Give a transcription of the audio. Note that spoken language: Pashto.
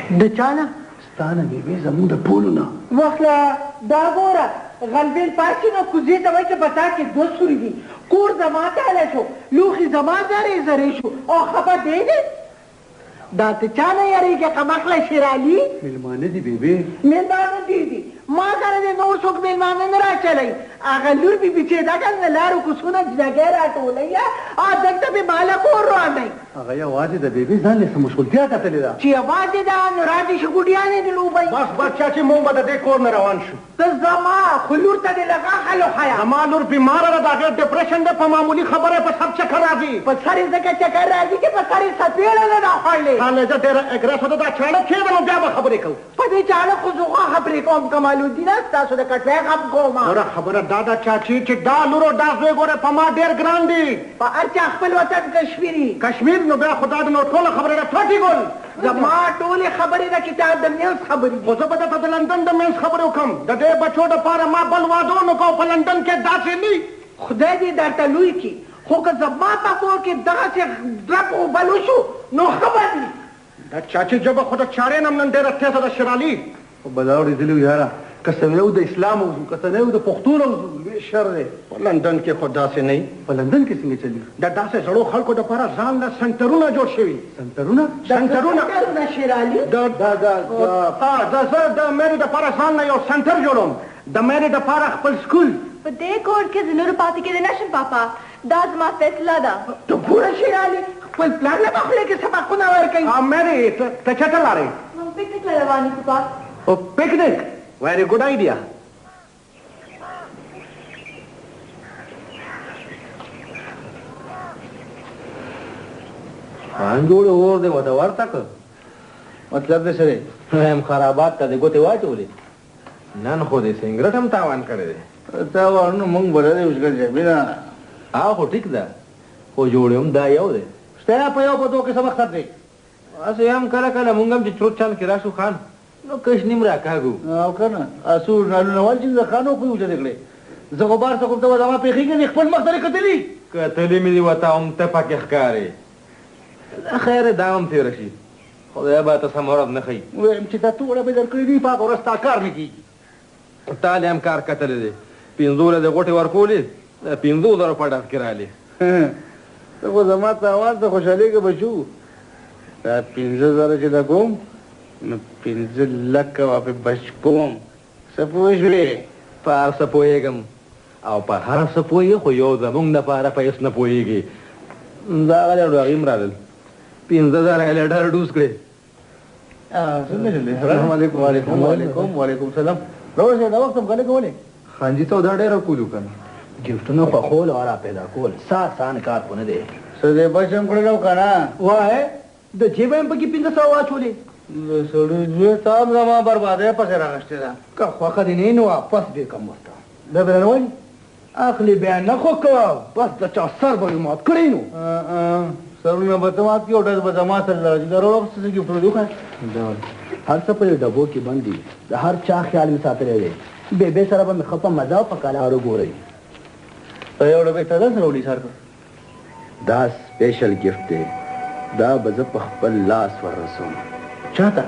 د چانه؟ ستانه بیبي زموږ د ټولو نه. واخله دا ګوره غلبیل پاسي نو کوزې ته وایي چې په تا کې 2 سوري دي. کور زما تالی شو، لوښي زما زرې زرې شو او خفه دی دی. دا ته چا نه یارېږې قمقله شیرعلي؟ مېلمانه دي بیبي. مېلمانه دي ما سره دې نور څوک مېلمانه نه راچلی. هغه لور بیبي چې دا که نه لارو کوڅونه جنګی راټولوي او دلته مې ماله کور روانوي. هغه یوازې د بیبي ځان له څه مشغولتیا کتلې ده چې یوازې ده نو راځي چې ګوډیانې دې لوبوي. بس چاچي موږ به د دې کور نه روان شو. ته زما خو لور ته دې لږه عقل وښیه. زما لور بیماره ده، د هغې ډپریشن ده، په معمولي خبره په سر چکر راځي. په سر یې ځکه چکر راځي چې په سر یې څپېړه نه ده خوړلې. خالجه ډېره اګرس ده، دا چاړه کېده نو بیا به خبرې کوو. په دې چاړه خو زه خبرې کوم کمالالدینه ستاسو د کټوۍ غم کوم. ګوره خبره دا ده چاچي چې دا لور او دا زوی ګوره په ما ډېر ګران دي. په هر چا خپل وطن کشمیري. کشمیر نو بیا خو دا نو ټوله خبره ده ټوټې ګل. زما ټولې خبرې د کتاب د مینځ خبرې دي. خو زه به درته د لندن د مینځ خبرې وکړم. د دې بچو دپاره ما بل واده ونه کړو په لندن کې داسې نه. خدای دې درته لوی کړي، خو که زما په کور کې دغسې درب اوبل وشو نو ښه به وي. دا چاچي ژبه خو د چارې نه نن ډېره تېزه ده شیرعلي. خو بلا اورېدلي وو یاره، که څه یو د اسلام وځو که څه نه یو د پښتو نه وځو لوی شر دی. په لندن کې خو داسې نه وي. په لندن کې څنګه چلي؟ د داسې زړو خلکو دپاره ځان له سنټرونه جوړ شوي. سنټرونه؟ سنټرونه شیرعلي؟ زه د مېرې دپاره ځان له یو سنټر جوړوم، د مېرې دپاره خپل سکول. په دې کور کې زه نور پاتې کېدی نشم پاپا، دا زما فیصله ده. ته ګوره شیرعلي خپل پلار نه به خولې کې سبقونه ورکوي. مېرې ته چېرته لاړې؟ موږ پکنیک ته روان یو پاپا. او پکنیک؟ ویری ګوډ آیډیا. انجوړې اور دی ورته ورته که مطلب دې څه دی؟ هم خرابات ته دې ګوتې واچولې. نن خو دې سنګرټ هم تاوان کړی دی. تاوان نو موږ به لرې اوسګل جبینه. خو ټیک ده، خو جوړې هم دا یو دی. ستا په یو په دوه کې څه مقصد دی؟ هسې هم کله کله موږ هم چې چروت چال کې راشو خان نو کش نیم راکاږو. او که نه اسو ژورنالونه وال چې د خانو خو یې وجدې کړې. زه خو بار څه کوم ته به زما پېښېږي دې خپل مخ ته دې کتلي. کتلې مې دي ورته هم ته پکې ښکارې. خیر دا هم تېره شي، خدای به ته سم ورځ نه ښیي. وایم چې دا ټوله مې درکړي دي، په هغه ورځ ستا کار نه کېږي. تا دې هم کار کتلی دی، 15 دې غوټې ورکولې، 15,000 په ډاټ کې رالې. ته خو زما تاوان ته خوشحالېږه بچو. دا 15,000 چې دا کوم نو 15 لکه واپې بچ کوم. څه پوه شوې؟ په هر څه پوهېږم او په هر څه پوهېږي، خو یو زموږ دپاره په هېڅ نه پوهېږي. دا هغه لېډو هغې هم رالل، 15,000 یې لېډر ډوز کړې. څنګه چلې؟ السلام علیکم. وعلیکم سلام. راوړئ دا وخت هم کله کولې؟ خان جي ته دا ډېره کولو که نه، ګفټونه خوښول او را پیدا کول آسان کار خو نه دی. څه دې بچ هم کړی او که نه؟ وایې د جیبه هم پکې 1500 واچولې. د سړي زوی ته هم زما بربادۍ پسې راغښتې ده. که خوښه دې نه نو واپس دې کم ورته. دا به درنه وایي؟ اخلي بیا نه خو که بس د چا سر به یې مات کړی نو. سرونه به ته مات کړي او ډز به زما سره راځي. دا راوړه څه ګفټونه دي وښایه. هر څه په دې ډبو کې بند دي، د هر چا خیال مې ساتلی دی. بېبې سره به مې ښه په مزه او په کلارو ګورئ. یو ډبې ته داسې راوړي سر کړ. دا سپیشل ګفټ دی، دا به زه په خپل لاس وررسوم. چاته؟